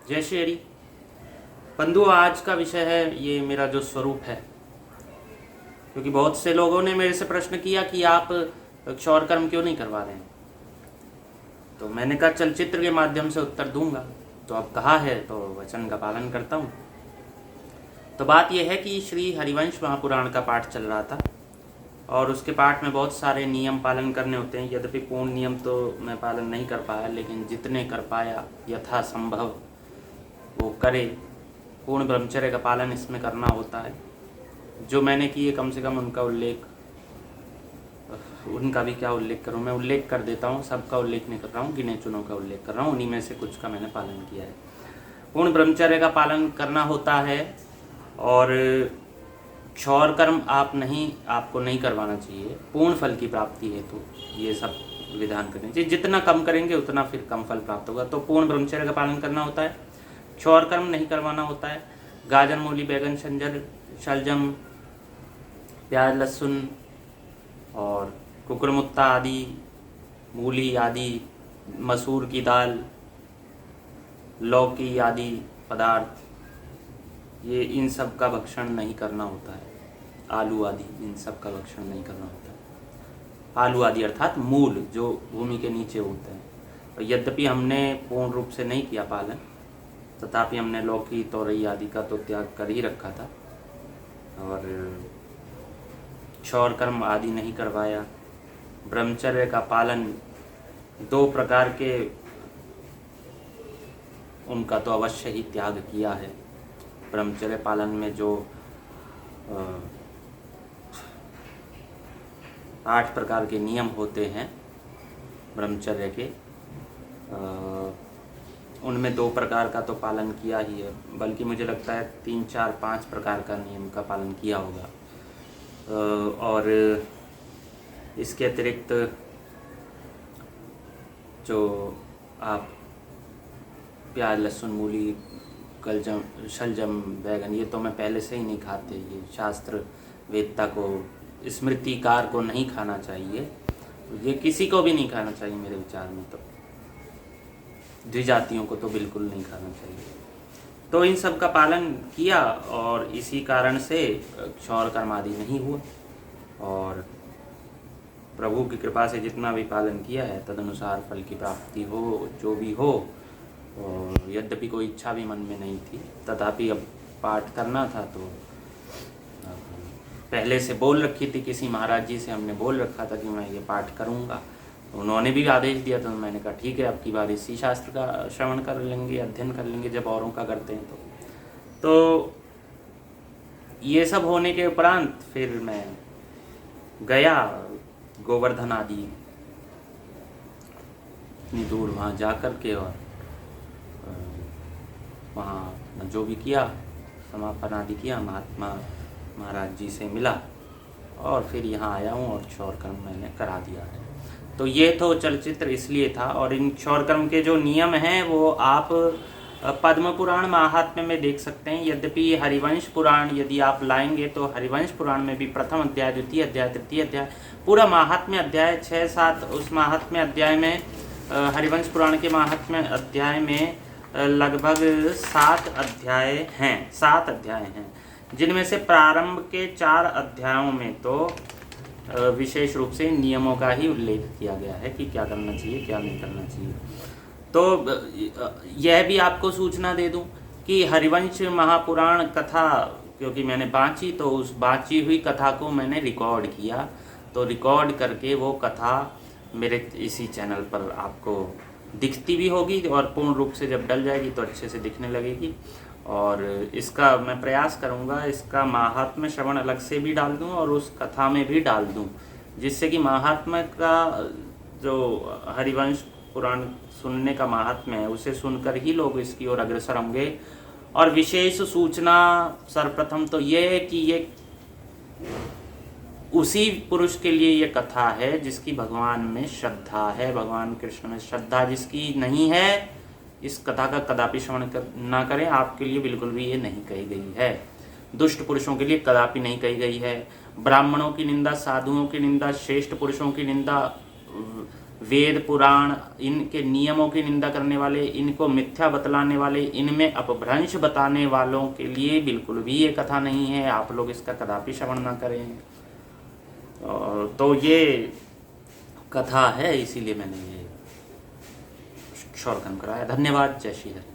जय श्री हरि। बंधु, आज का विषय है ये मेरा जो स्वरूप है, क्योंकि बहुत से लोगों ने मेरे से प्रश्न किया कि आप क्षौर कर्म क्यों नहीं करवा रहे हैं। तो मैंने कहा चलचित्र के माध्यम से उत्तर दूंगा। तो अब कहा है तो वचन का पालन करता हूँ। तो बात यह है कि श्री हरिवंश महापुराण का पाठ चल रहा था और उसके पाठ में बहुत सारे नियम पालन करने होते हैं। यद्यपि पूर्ण नियम तो मैं पालन नहीं कर पाया, लेकिन जितने कर पाया यथा संभव वो करे। पूर्ण ब्रह्मचर्य का पालन इसमें करना होता है। जो मैंने किए कम से कम उनका उल्लेख, उनका भी क्या उल्लेख करूं, मैं उल्लेख कर देता हूं। सबका उल्लेख नहीं कर रहा हूं, गिने चुनों का उल्लेख कर रहा हूं। उन्हीं में से कुछ का मैंने पालन किया है। पूर्ण ब्रह्मचर्य का पालन करना होता है और क्षौर कर्म आपको नहीं करवाना चाहिए। पूर्ण फल की प्राप्ति हेतु ये सब विधान करने चाहिए। जितना कम करेंगे उतना फिर कम फल प्राप्त होगा। तो पूर्ण ब्रह्मचर्य का पालन करना होता है, क्षौर कर्म नहीं करवाना होता है। गाजर, मूली, बैगन, शलजम, प्याज, लहसुन और कुकुरमुत्ता आदि, मूली आदि, मसूर की दाल, लौकी आदि पदार्थ, ये इन सब का भक्षण नहीं करना होता है। आलू आदि, इन सब का भक्षण नहीं करना होता है। आलू आदि अर्थात मूल जो भूमि के नीचे होते हैं। और यद्यपि हमने पूर्ण रूप से नहीं किया पालन, तथापि हमने लौकी, तोरई आदि का तो त्याग कर ही रखा था और क्षौर कर्म आदि नहीं करवाया। ब्रह्मचर्य का पालन 2 प्रकार के उनका तो अवश्य ही त्याग किया है। ब्रह्मचर्य पालन में जो 8 प्रकार के नियम होते हैं ब्रह्मचर्य के, उनमें 2 प्रकार का तो पालन किया ही है, बल्कि मुझे लगता है 3, 4, 5 प्रकार का नियम का पालन किया होगा। और इसके अतिरिक्त जो आप प्याज, लहसुन, मूली, शलजम, बैगन, ये तो मैं पहले से ही नहीं खाते। ये शास्त्र वेदता को, स्मृतिकार को नहीं खाना चाहिए। ये किसी को भी नहीं खाना चाहिए मेरे विचार में। तो द्विजातियों को तो बिल्कुल नहीं खाना चाहिए। तो इन सब का पालन किया और इसी कारण से क्षौर कर्म आदि नहीं हुआ और प्रभु की कृपा से जितना भी पालन किया है तदनुसार फल की प्राप्ति हो, जो भी हो। और यद्यपि कोई इच्छा भी मन में नहीं थी, तथापि अब पाठ करना था तो पहले से बोल रखी थी। किसी महाराज जी से हमने बोल रखा था कि मैं ये पाठ करूँगा। उन्होंने भी आदेश दिया, तो मैंने कहा ठीक है, अब की बार इसी शास्त्र का श्रवण कर लेंगे, अध्ययन कर लेंगे जब औरों का करते हैं। तो ये सब होने के उपरांत फिर मैं गया गोवर्धन आदि इतनी दूर वहाँ जा कर के और वहाँ जो भी किया, समापन आदि किया, महात्मा महाराज जी से मिला और फिर यहाँ आया हूँ और क्षौर कर्म मैंने करा दिया है। तो ये तो चलचित्र इसलिए था। और इन क्षौर कर्म के जो नियम हैं वो आप पद्म पुराण महात्म्य में देख सकते हैं। यद्यपि हरिवंश पुराण यदि आप लाएंगे तो हरिवंश पुराण में भी प्रथम अध्याय, द्वितीय अध्याय, तृतीय अध्याय, पूरा महात्म्य अध्याय 6-7, उस महात्म्य अध्याय में हरिवंश पुराण के महात्म्य अध्याय में लगभग 7 अध्याय हैं, जिनमें से प्रारंभ के 4 अध्यायों में तो विशेष रूप से नियमों का ही उल्लेख किया गया है कि क्या करना चाहिए, क्या नहीं करना चाहिए। तो यह भी आपको सूचना दे दूं कि हरिवंश महापुराण कथा, क्योंकि मैंने बाँची, तो उस बाँची हुई कथा को मैंने रिकॉर्ड किया। तो रिकॉर्ड करके वो कथा मेरे इसी चैनल पर आपको दिखती भी होगी और पूर्ण रूप से जब डल जाएगी तो अच्छे से दिखने लगेगी। और इसका मैं प्रयास करूँगा, इसका महात्म्य श्रवण अलग से भी डाल दूँ और उस कथा में भी डाल दूँ, जिससे कि महात्म्य का जो हरिवंश पुराण सुनने का महात्म्य है उसे सुनकर ही लोग इसकी ओर अग्रसर होंगे। और विशेष सूचना सर्वप्रथम तो ये है कि ये उसी पुरुष के लिए ये कथा है जिसकी भगवान में श्रद्धा है, भगवान कृष्ण में श्रद्धा जिसकी नहीं है, इस कथा का कदापि श्रवण ना करें। आपके लिए बिल्कुल भी ये नहीं कही गई है। दुष्ट पुरुषों के लिए कदापि नहीं कही गई है। ब्राह्मणों की निंदा, साधुओं की निंदा, श्रेष्ठ पुरुषों की निंदा, वेद पुराण इनके नियमों की निंदा करने वाले, इनको मिथ्या बतलाने वाले, इनमें अपभ्रंश बताने वालों के लिए बिल्कुल भी ये कथा नहीं है। आप लोग इसका कदापि श्रवण ना करें। तो ये कथा है, इसीलिए मैंने ये श्रवण कराया। धन्यवाद। जय श्री हरि।